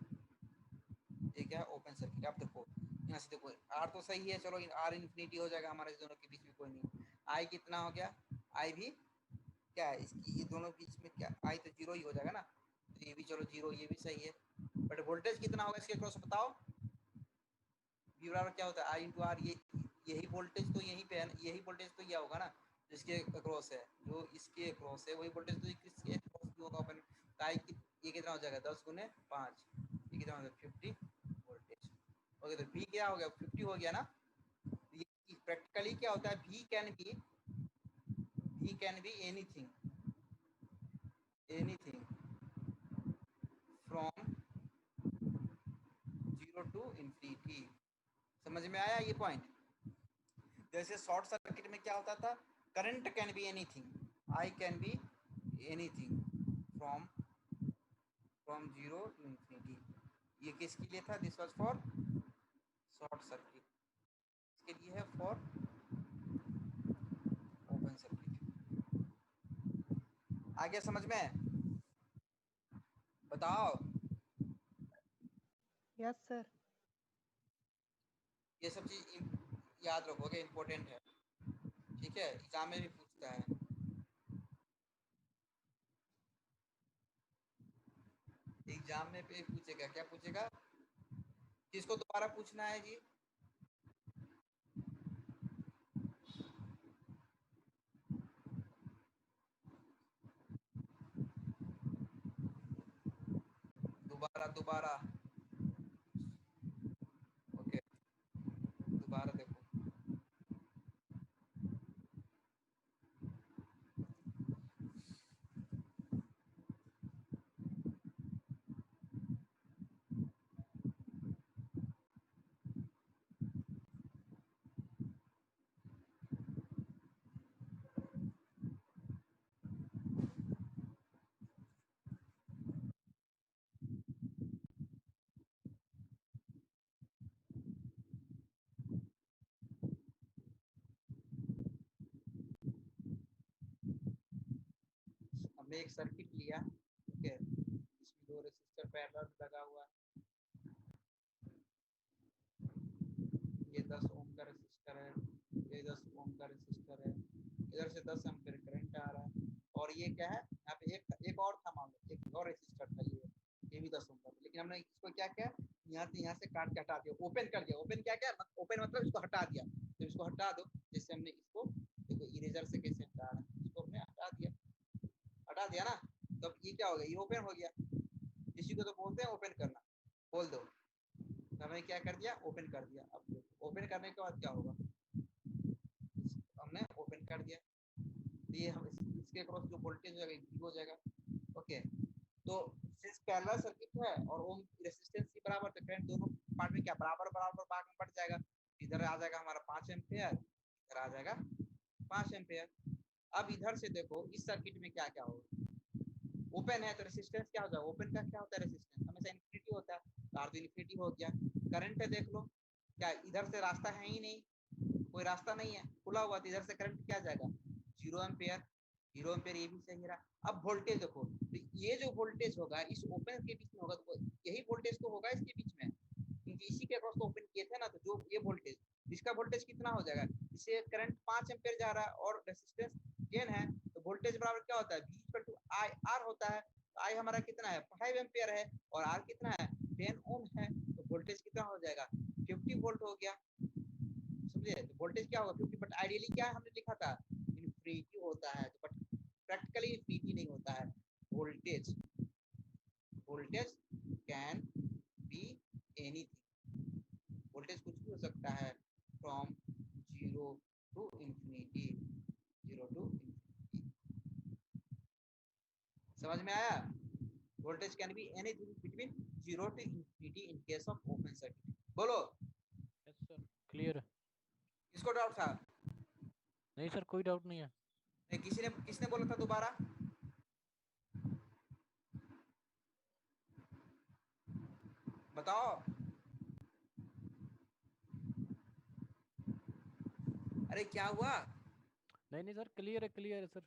ये क्या है, ओपन सर्किट। आप देखो यहाँ से देखो, आर तो सही है, चलो आर इन्फिनिटी हो जाएगा हमारे दोनों के बीच में, कोई नहीं। आई कितना हो गया, आई भी क्या है इसकी, ये दोनों बीच में क्या, आई तो जीरो ही हो जाएगा ना, तो ये भी चलो जीरो, ये भी सही है। बट वोल्टेज कितना होगा इसके क्रॉस बताओ, वी बराबर क्या होता है, आई इंटू आर, ये यही वोल्टेज तो यहीं पे है, यही वोल्टेज तो यह होगा ना जिसके क्रॉस है, जो इसके क्रॉस है वही वोल्टेज तो इसके क्रॉस भी होगा ओपन। तो आई ये कितना हो जाएगा, 10 गुने 5, ये कितना हो जाएगा 50 वोल्टेज। ओके, तो वी क्या हो गया, 50 हो गया ना। ये प्रैक्टिकली क्या होता है, V can be anything, anything from zero to infinity. समझ में आया ये पॉइंट। जैसे शॉर्ट सर्किट में क्या होता था, current can be anything, I can be anything from zero to infinity. ये किसके लिए था, this was for short circuit, इसके लिए है फॉर ओपन सर्किट। आ गया समझ में, बताओ। Yes sir. ये सब चीज याद रखोगे, इम्पोर्टेंट है। ठीक है, एग्जाम में भी पूछता है। एग्जाम में भी पूछेगा, क्या पूछेगा, किसको दोबारा पूछना है जी, दोबारा ओके, दोबारा देखो। हमने एक सर्किट लिया, ठीक है, इसमें दो रेसिस्टर पैरेलल लगा हुआ है, ये 10 ओम का रेसिस्टर है, ये 10 ओम का रेसिस्टर है, इधर से 10 एम्पीयर करंट आ रहा है, और ये क्या है, यहाँ पे एक और था, मान लो एक और रेसिस्टर था, ये भी 10 ओम का, लेकिन हमने इसको क्या किया, यहाँ से काट के हटा दिया, ओपन कर दिया। ओपन क्या क्या, ओपन मतलब इसको हटा दिया, तो इसको हटा दो, जैसे हमने इसको देखो इरेजर से कैसे हटा रहा है, इसको हमने हटा दिया ना, तो अब ये क्या हो गया, ये ओपन हो गया। इसी को तो बोलते हैं ओपन करना, बोल दो। तो हमने क्या कर दिया, ओपन कर दिया। अब ओपन करने के बाद क्या होगा, काट दिया, तो ये हम इसके क्रॉस जो वोल्टेज हो जाएगा V हो जाएगा। ओके, तो सिंस पैरेलल सर्किट है और ओम रेजिस्टेंस के बराबर, तो करंट दोनों पार्ट में क्या बराबर बराबर भाग में बढ़ जाएगा। इधर आ जाएगा हमारा 5 एम्पियर, इधर आ जाएगा 5 एम्पियर। अब इधर से देखो इस सर्किट में क्या क्या होगा, ओपन है तो रेजिस्टेंस क्या हो जाएगा, ओपन का क्या होता है रेजिस्टेंस हमेशा इन्फिनिटी होता है, तो R तो इन्फिनिटी हो गया। करंट है देख लो, क्या इधर से रास्ता है ही नहीं, कोई रास्ता नहीं है, खुला हुआ, तो इधर से करंट क्या जाएगा 0 एम्पियर, 0 एम्पियर, ये भी सही रहा। अब वोल्टेज देखो, तो ये जो वोल्टेज होगा इस ओपन के बीच में होगा, तो यही वोल्टेज तो होगा इसके बीच में, क्योंकि इसी के अक्रॉस तो ओपन किए थे ना, तो जो ये वोल्टेज, इसका वोल्टेज कितना हो जाएगा, इससे करंट 5 एम्पियर जा रहा है और रेजिस्टेंस 10 है, तो वोल्टेज बराबर क्या होता है V = IR होता है। तो I हमारा कितना है 5 एम्पियर है और R कितना है 10 ओम है, तो वोल्टेज कितना हो जाएगा 50 वोल्ट हो गया, समझे। तो वोल्टेज क्या होगा 50, बट आइडियली क्या हमने लिखा था इन्फिनिटी होता है, बट प्रैक्टिकली इन्फिनिटी नहीं होता है। Voltage can be anything, voltage कुछ भी हो सकता है, from 0 to infinity, 0 to infinity। समझ में आया, voltage can be anything between 0 to infinity in case of open circuit। बोलो। यस सर, क्लियर है। किसको डाउट था? नहीं सर, कोई डाउट नहीं है। नहीं, किसने बोला था दोबारा? बताओ। अरे क्या हुआ? नहीं सर, क्लियर है सर।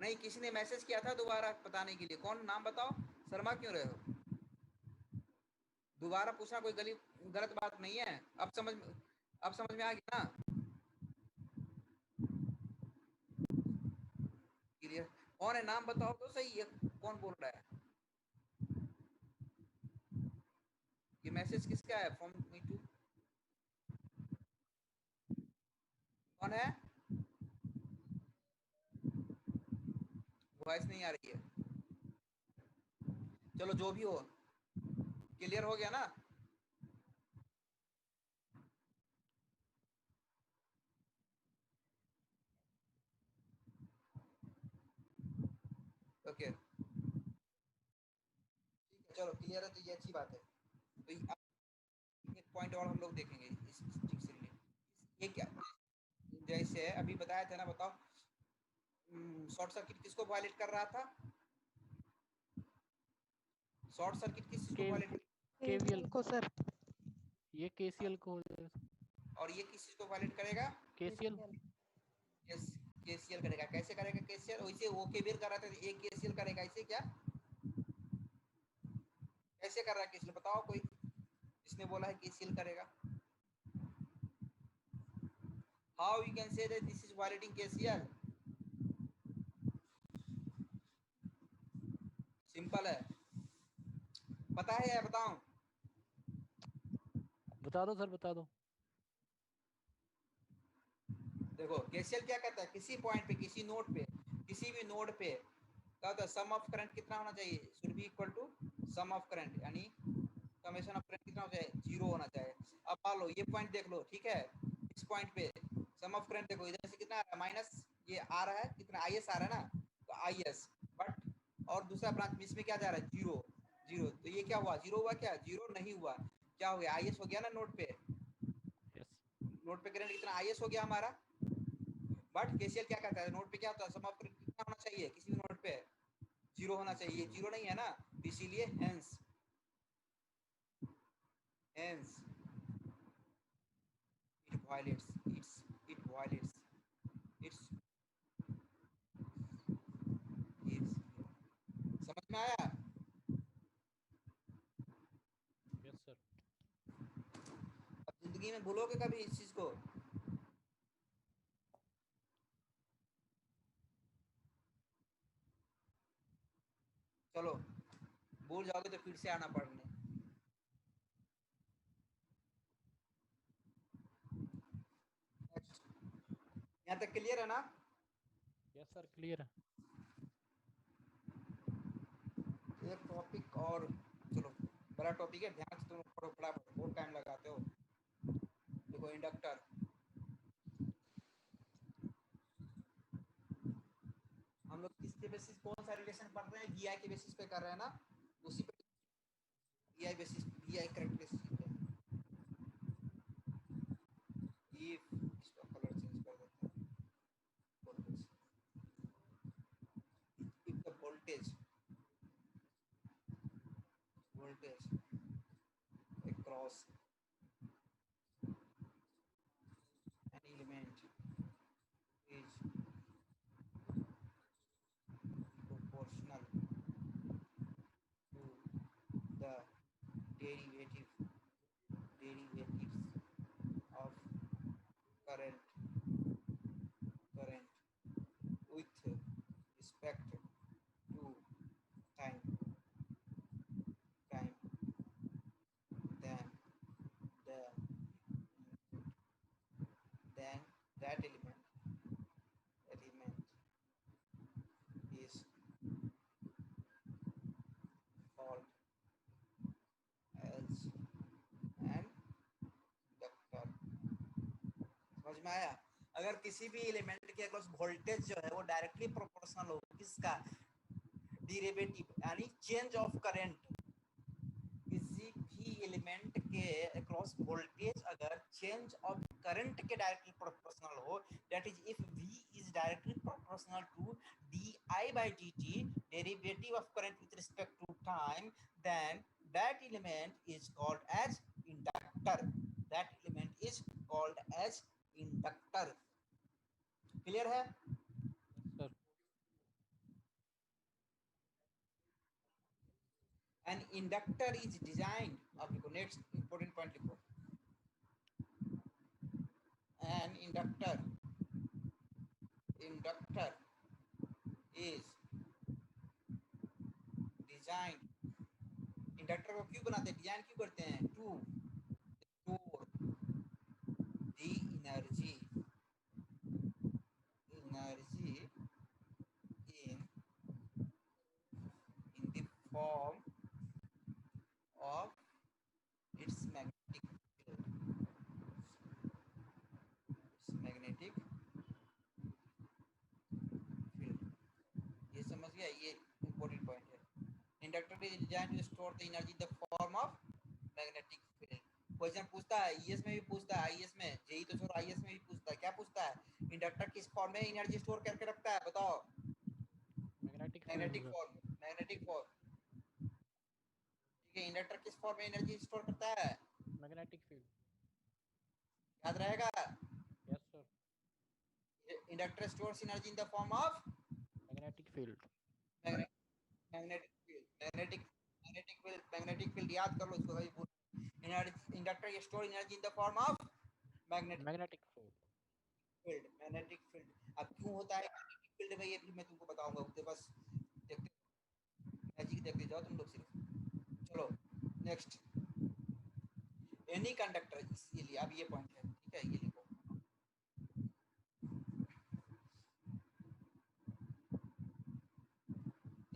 नहीं, किसी ने मैसेज किया था दोबारा बताने के लिए, कौन, नाम बताओ। शर्मा क्यों रहे हो? दोबारा पूछना कोई गलत बात नहीं है। अब समझ में आ गया ना? क्लियर? कौन है, नाम बताओ तो सही है, कौन बोल रहा है? ये मैसेज किसका है? फ्रॉम मी टू, कौन है? वॉइस नहीं आ रही है। चलो जो भी हो, क्लियर हो गया ना? ओके, चलो क्लियर है तो ये अच्छी बात है। तो एक पॉइंट और हम लोग देखेंगे इस चीज से रिलेटेड, ये क्या, जैसे अभी बताया था ना, बताओ शॉर्ट सर्किट किसको वायलेट कर रहा था? शॉर्ट सर्किट किस चीज को वायलेट? केवीएल को सर, ये केसीएल को, और ये किस चीज को वायलेट करेगा? केसीएल। यस, केसीएल करेगा। कैसे करेगा केसीएल? वैसे वो केवीएल कर रहा था, ये केसीएल करेगा। ऐसे क्या, कैसे कर रहा है केसीएल बताओ, कोई जिसने बोला है केसीएल करेगा। How you can say that this is violating KCL? Simple है, पता है या बताऊं? बता दो सर, बता दो। देखो केसीएल क्या कहता है, किसी पॉइंट पे, किसी नोड पे, किसी भी नोड पे क्या होता है, सम ऑफ करंट कितना होना चाहिए, should be equal to sum of current, यानी समेशन ऑफ करंट कितना होना चाहिए, 0 होना चाहिए। अब मान लो ये पॉइंट देख लो, ठीक है, इस पॉइंट पे सम ऑफ करंट देखो, इधर से कितना आ रहा है माइनस, ये आ रहा है कितना, आईएस आ रहा है ना, तो आईएस, बट और दूसरा ब्रांच में इसमें क्या जा रहा है 0 0, तो ये क्या हुआ 0 हुआ, क्या 0 नहीं हुआ, क्या हो गया आईएस हो गया ना नोड पे, नोड पे करंट कितना आईएस हो गया हमारा। बट केसीएल क्या कहता है, नोड पे क्या होता है, सम ऑफ करंट कितना होना चाहिए, किसी भी नोड पे 0 होना चाहिए, 0 नहीं है ना, तो इसीलिए हेंस it violates its समझ में आया? Yes sir. अब जिंदगी में भूलोगे कभी इस चीज को? चलो भूल जाओगे तो फिर से आना पढ़ने। यहाँ तक क्लियर है ना? यस सर, क्लियर है। एक टॉपिक और, चलो बड़ा टॉपिक है, ध्यान से तुम पढ़ो, फटाफट, बहुत टाइम लगाते हो। देखो इंडक्टर, इसके बेसिस कौन सा रिलेशन पढ़ रहे हैं, वीआई के बेसिस पे कर रहे हैं ना, उसी पे वीआई बेसिस, वीआई करेक्टरिस्टिक पे। ये इसका कलर चेंज कर देते हैं, voltage, if the voltage across an element is proportional to the derivatives of current with respect to time then the then that element is called as an inductor। समझ में आया? अगर किसी भी एलिमेंट के अक्रॉस वोल्टेज जो है वो डायरेक्टली प्रोपोर्शनल हो किसका, डेरिवेटिव यानी चेंज ऑफ करंट, किसी भी एलिमेंट के अक्रॉस वोल्टेज अगर चेंज ऑफ करंट के डायरेक्टली प्रोपोर्शनल हो, that is if v is directly proportional to di by dt derivative of current with respect to time, then that element is called as inductor. That element is called as inductor. Clear है? Sir An inductor is designed, अब लिखो next important point लिखो, an inductor is designed, inductor को क्यों बनाते हैं, design क्यों करते हैं, to store the energy in the form of its magnetic field, ये समझ गया, ये इंपॉर्टेंट पॉइंट है। Inductor is design to store the energy in the form of magnetic field. Question पूछता है ईएस में भी पूछता है, आईएस में, जेई तो छोड़ो आईएस में भी पूछता है, क्या पूछता है, इंडक्टर किस फॉर्म में एनर्जी स्टोर करके रखता है, बताओ। मैग्नेटिक फॉर्म, ठीक है। इंडक्टर किस फॉर्म में एनर्जी स्टोर करता है, मैग्नेटिक फील्ड। याद रहेगा? Yes sir. Inductor stores energy in the form of magnetic field. Magnetic field याद कर लो इसको भाई। Inductor store energy in the form of magnetic field. अब क्यों होता है मैग्नेटिक फील्ड में, ये भी मैं तुमको बताऊंगा, उसके बस मैजिक देखते जाओ तुम लोग सिर्फ। चलो नेक्स्ट, एनी कंडक्टर, इसलिए अब ये पॉइंट है, ठीक है, ये लिखो,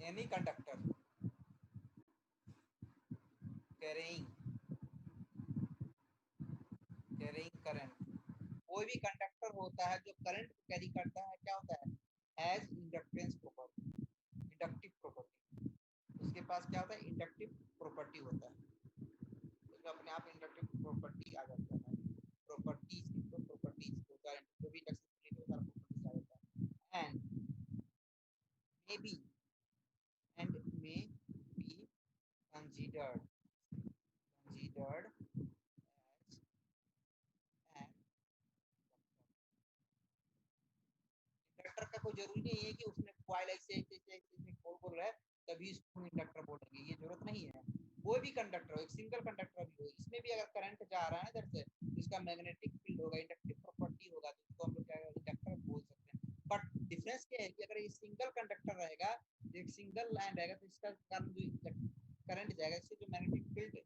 एनी कंडक्टर कैरिंग करंट, कोई भी कंडक्टर होता है जो करंट को कैरी करता है, क्या होता है, as inductance property, inductive property, उसके पास क्या होता है, इंडक्टिव प्रॉपर्टी होता है, उसका अपने आप इंडक्टिव प्रॉपर्टी आ जाता है, प्रॉपर्टीज होता है, जो भी इंडक्शन होता है प्रॉपर्टीज आ जाता है। And may be considered as an inductor का कोई जरूरी नहीं है कि उसमें कॉइल ऐसे गोल रहा है तभी इसको इंडक्टर बोलेंगे, ये जरूरत नहीं है। कोई भी कंडक्टर हो, एक सिंगल कंडक्टर भी हो, इसमें भी अगर करंट जा रहा है इधर से, इसका मैग्नेटिक फील्ड होगा, इंडक्टिव प्रॉपर्टी होगा, तो इसको हम लोग क्या इंडक्टर बोल सकते हैं। बट डिफरेंस क्या है कि अगर ये सिंगल कंडक्टर रहेगा, एक सिंगल लाइन रहेगा, तो इसका कारण जो करंट जाएगा, इससे जो मैग्नेटिक फील्ड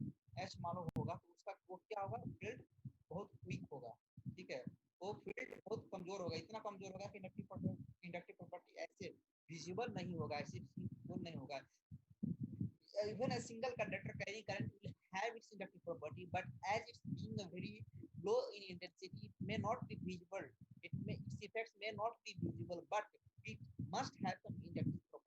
एच मालूम होगा, तो उसका वो क्या होगा, फील्ड बहुत वीक होगा, ठीक है, वो फील्ड बहुत कमजोर होगा, इतना कमजोर होगा कि इंडक्टिव प्रॉपर्टी ऐसे विजिबल नहीं होगा, ऐसे विजिबल नहीं होगा। Even a single conductor carrying current will have its inductive property, but as it's being a very low in intensity, it may not be visible. Its effects may not be visible, but it must have some inductive property.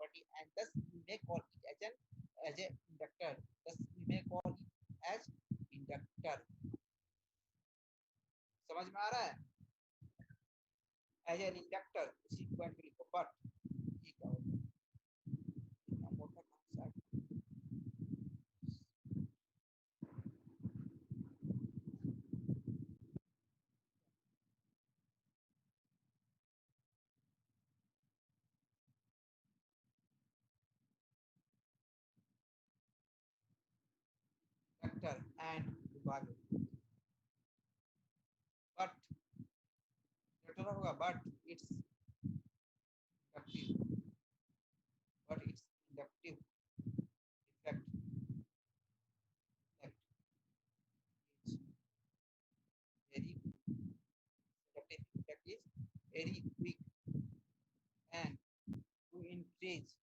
समझ में आ रहा है? As an inductor इसी point पे लिखो, but ये क्या होता है, इतना मोटा कौन सा इंडक्टर एंड बट इंडक्टर होगा but it's inductive, but it's inductive effect is very conductive effect is very quick and to increase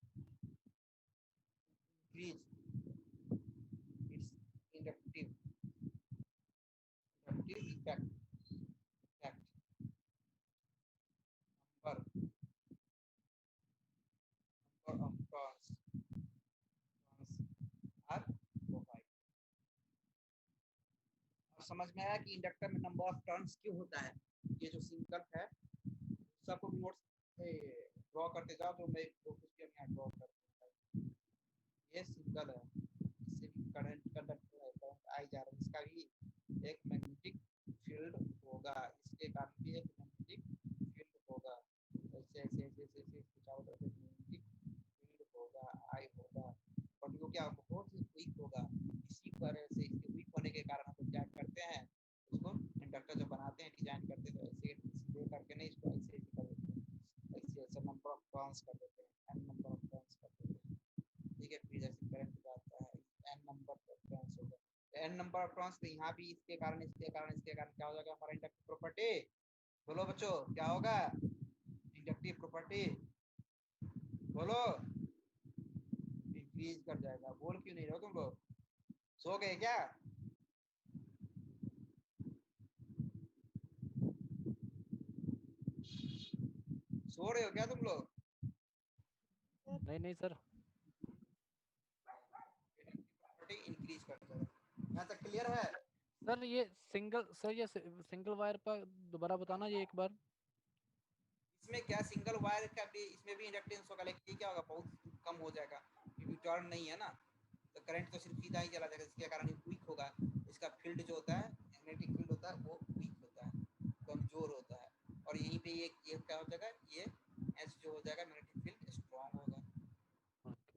its inductive effect number of turns are provided। अब समझ में आया कि इंडक्टर में नंबर ऑफ टर्न्स क्यों होता है। ये जो सिंगल है सबको नोट्स ड्रॉ करते जाओ, तो मैं जो कुछ भी यहाँ ड्रॉ करता हूँ, ये सिंगल है, इससे भी करंट करंट आई जा रहा है, इसका भी एक मैग्नेटिक फील्ड होगा, इसके कारण भी एक मैग्नेटिक फील्ड होगा, ऐसे ऐसे ऐसे ऐसे ऐसे चारों तरफ एक मैग्नेटिक फील्ड होगा, आई होगा, और वो क्या बहुत ही वीक होगा। इसी तरह से इसके वीक होने के कारण हम क्या करते हैं, उसको इंडक्टर जो बनाते हैं डिजाइन करते हैं, तो ऐसे सीधे करके नहीं, इसको ऐसे ऐसे कर देते हैं, ऐसे ऐसे नंबर ऑफ टर्न्स कर देते हैं, एन नंबर ऑफ टर्न्स कर देते हैं, ठीक है। फिर जैसे करंट जाता है एन नंबर ऑफ टर्न्स होगा, तो एन नंबर ऑफ टर्न्स, तो यहाँ भी इसके कारण इसके कारण इसके कारण क्या हो जाएगा हमारा इंडक्टिव प्रॉपर्टी, बोलो बच्चों क्या होगा इंडक्टिव प्रॉपर्टी, बोलो इंक्रीज कर जाएगा। बोल क्यों नहीं रहे हो तुम लोग, सो गए क्या? सो रहे हो क्या तुम लोग? नहीं नहीं सर। इंक्रीज कर जाएगा, यहाँ तक क्लियर है? सर ये सिंगल वायर पर दोबारा बताना ये एक बार। इसमें क्या सिंगल वायर का भी, इसमें भी इंडक्टेंस होगा, लेकिन क्या होगा बहुत कम हो जाएगा, क्योंकि टर्न नहीं है ना, तो करंट तो सिर्फ सीधा ही चला जाएगा, इसके कारण वीक होगा, इसका फील्ड जो होता है मैग्नेटिक फील्ड होता है वो वीक होता है, कमजोर होता है, और यहीं पे ये क्या हो जाएगा, ये एच जो हो जाएगा मैग्नेटिक फील्ड स्ट्रांग होगा। Okay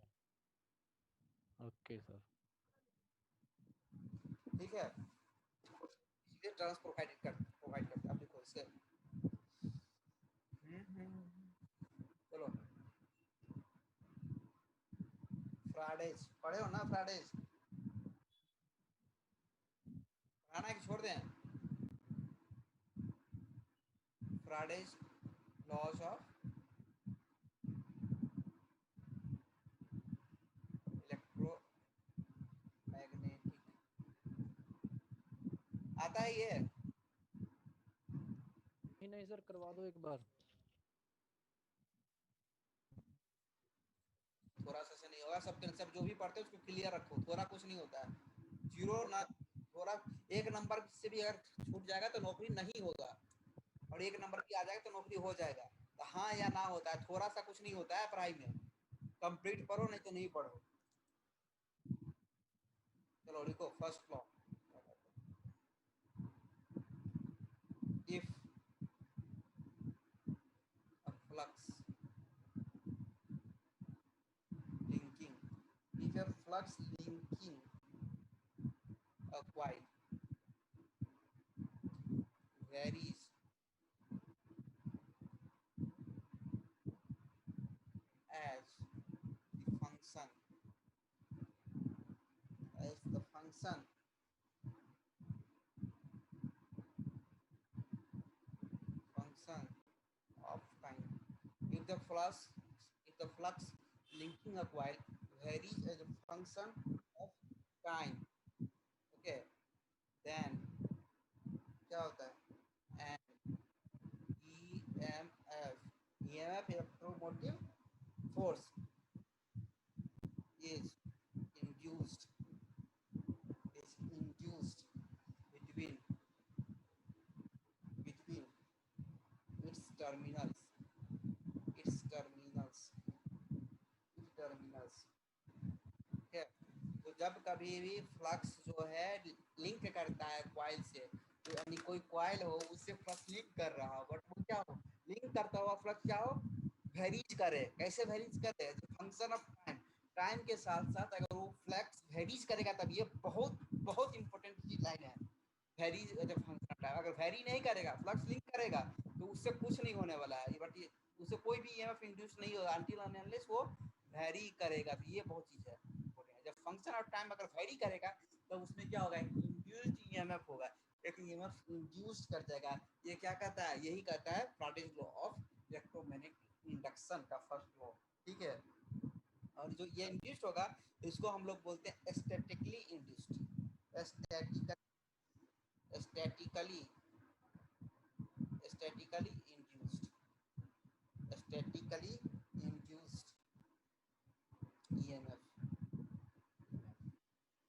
okay sir. ठीक है, इसलिए टर्न्स प्रोवाइड करते आप देखो इसके। चलो फ्राइडेज पढ़े हो ना, फ्राइडेज पढ़ाना कि छोड़ दें? फ्राइडेज लॉज ऑफ इलेक्ट्रोमैग्नेटिक आता है ये? नहीं सर करवा दो एक बार। थोड़ा सा से नहीं होगा, सब कंसेप्ट जो भी पढ़ते हैं उसको क्लियर रखो, थोड़ा कुछ नहीं होता है, जीरो ना, थोड़ा एक नंबर से भी अगर छूट जाएगा तो नौकरी नहीं होगा, और एक नंबर की आ जाएगा तो नौकरी हो जाएगा, तो हाँ या ना होता है, थोड़ा सा कुछ नहीं होता है पढ़ाई में, कंप्लीट पढ़ो नहीं तो नहीं पढ़ो। चलो लिखो first law, if a flux linking, if a flux linking a coil varies as the function of time, if the flux linking a coil varies as a function of time, okay, then क्या होता है, and EMF electromotive force is induced between terminals, its terminals, its terminals। ठीक है, तो जब कभी भी flux जो है लिंक करता है कॉइल से, तो यानी कोई कॉइल हो उससे फ्लक्स लिंक कर रहा हो, बट वो क्या हो, लिंक करता हुआ फ्लक्स क्या हो, वेरीज करे। कैसे वेरीज करे, फंक्शन ऑफ टाइम, टाइम के साथ साथ अगर वो फ्लक्स वेरीज करेगा तब, ये बहुत बहुत इंपॉर्टेंट चीज लाइन है, वेरीज जब फंक्शन ऑफ टाइम, अगर वेरी नहीं करेगा, फ्लक्स लिंक करेगा, तो उससे कुछ नहीं होने वाला है, बट ये उससे कोई भी ईएमएफ इंड्यूस नहीं होगा अनटिल अनलेस वो वेरी करेगा। तो ये बहुत चीज है इंपॉर्टेंट। जब फंक्शन ऑफ टाइम अगर वेरी करेगा तो उसमें क्या होगा, इंड्यूस्ड ईएमएफ होगा, एक ईएमएफ इंड्यूस कर जाएगा। ये क्या कहता है, यही कहता है Faraday's law of electromagnetic induction का फर्स्ट लॉ। ठीक है, और जो ये इंड्यूस्ड होगा इसको हम लोग बोलते हैं statically induced, statically induced, statically induced EMF.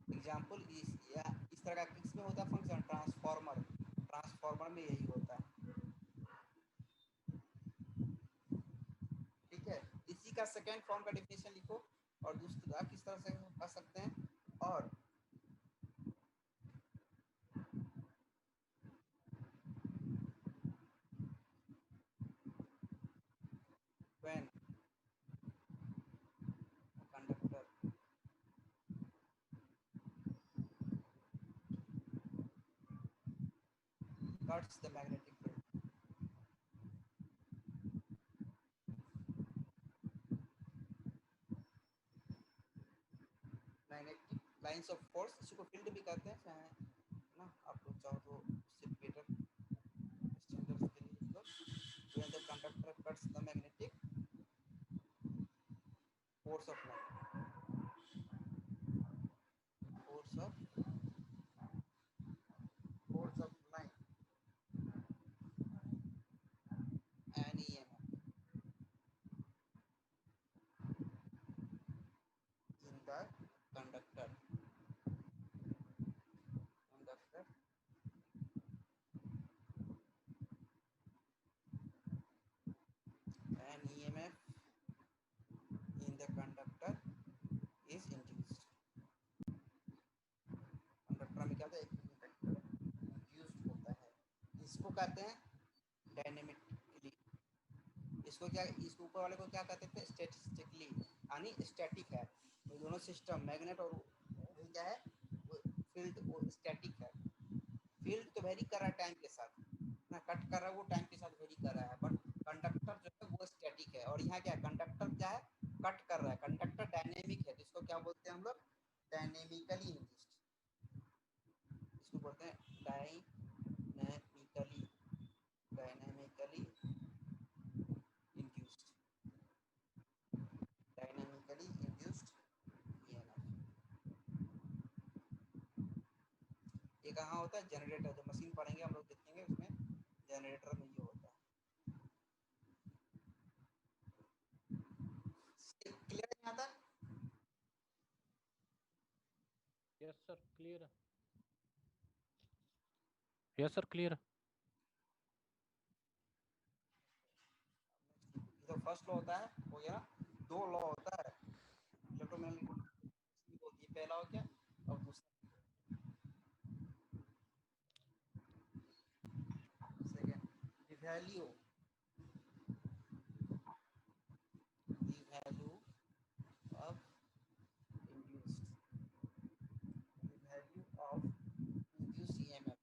Example इस तरह का किसमें होता है फंक्शन, ट्रांसफार्मर, ट्रांसफार्मर में यही होता है। ठीक है, इसी का सेकेंड फॉर्म का डेफिनेशन लिखो, और दूसरा किस तरह से कर सकते हैं, और when conductor cuts the magnetic field, magnetic lines of force, इसको फील्ड भी कहते हैं, चाहे ना आप लोग चाहो तो उससे बेटर स्टैंडर्ड्स के लिए लिख लो। when the conductor cuts the magnetic force of line, force of line and EMF in the conductor and EMF in the conductor is induced। Conductor में क्या होता है, इंड्यूस्ड होता है, इसको कहते हैं डायनेमिकली, इसको क्या, इसको ऊपर वाले को क्या कहते थे, स्टैटिस्टिकली, यानी स्टैटिक है। तो दोनों सिस्टम मैग्नेट और क्या है, फील्ड वो स्टैटिक है। फील्ड तो वेरी कर रहा है टाइम के साथ ना, कट कर रहा है वो टाइम के साथ वेरी कर रहा है, बट कंडक्टर जो है वो स्टैटिक है। और यहाँ क्या है, कंडक्टर क्या है, कट कर रहा है, कंडक्टर डायनेमिक है, तो इसको क्या बोलते हैं हम लोग, डायनेमिकली इंड्यूस्ड, इसको बोलते हैं dynamically induced, dynamically induced EMF. ये कहाँ होता है, जनरेटर, जो मशीन पढ़ेंगे हम लोग देखेंगे उसमें जनरेटर में ये होता है। क्लियर नहीं आता? यस सर क्लियर है, यस सर क्लियर। जो फर्स्ट लॉ होता है वो गया, दो लॉ होता है इलेक्ट्रोमैग्नेटिक होती है, पहला हो गया और दूसरा second. The value of induced, the value of induced EMF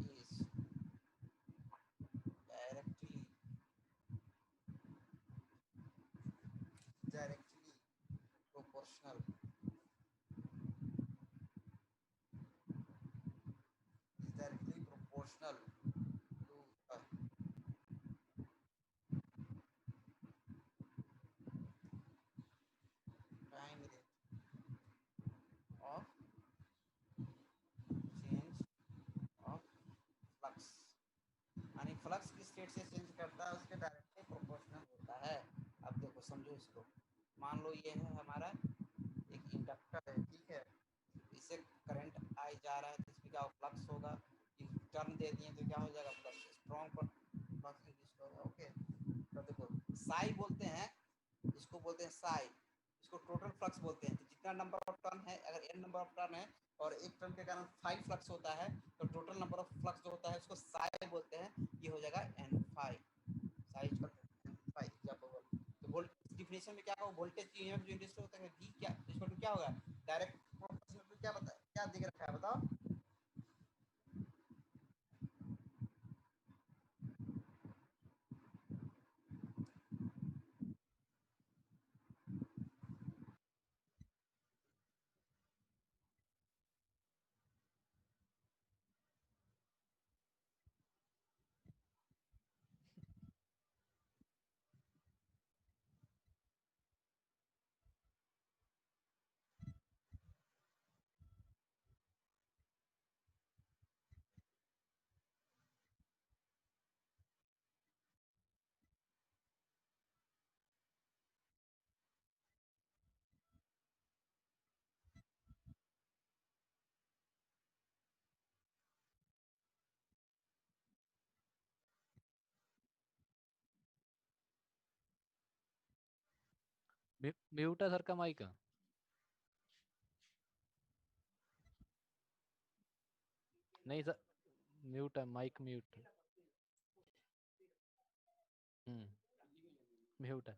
is directly proportional to the time rate of change of flux, यानी फ्लक्स किस स्टेट से चेंज करता है उसके डायरेक्टली प्रोपोर्शनल होता है। अब देखो समझो इसको, मान लो ये है हमारा एक इंडक्टर है, ठीक है, इससे करंट आई जा रहा है, तो इसमें क्या फ्लक्स होगा, टर्न दे दिए तो क्या हो जाएगा, फ्लक्स रॉन्ग फ्लक्स इंड्यूस्ड होगा। ओके, तो देखो साई बोलते हैं, इसको बोलते हैं साई, इसको टोटल फ्लक्स बोलते हैं। तो जितना नंबर ऑफ टर्न है, अगर n नंबर ऑफ टर्न है और एक टर्न के कारण 5 फ्लक्स होता है, तो टोटल नंबर ऑफ फ्लक्स जो होता है उसको साई बोलते हैं। ये हो जाएगा n5 साई का n5 एग्जांपल। तो वोल्ट डिफिनेशन में क्या कहो, वोल्टेज ईएमएफ जो इंड्यूस होता है v क्या इक्वल टू क्या होगा, डायरेक्ट प्रोपोर्शनल टू क्या बता क्या दे रखा है बताओ। म्यूट है सर का माइक। नहीं सर, म्यूट है, माइक म्यूट। म्यूट है।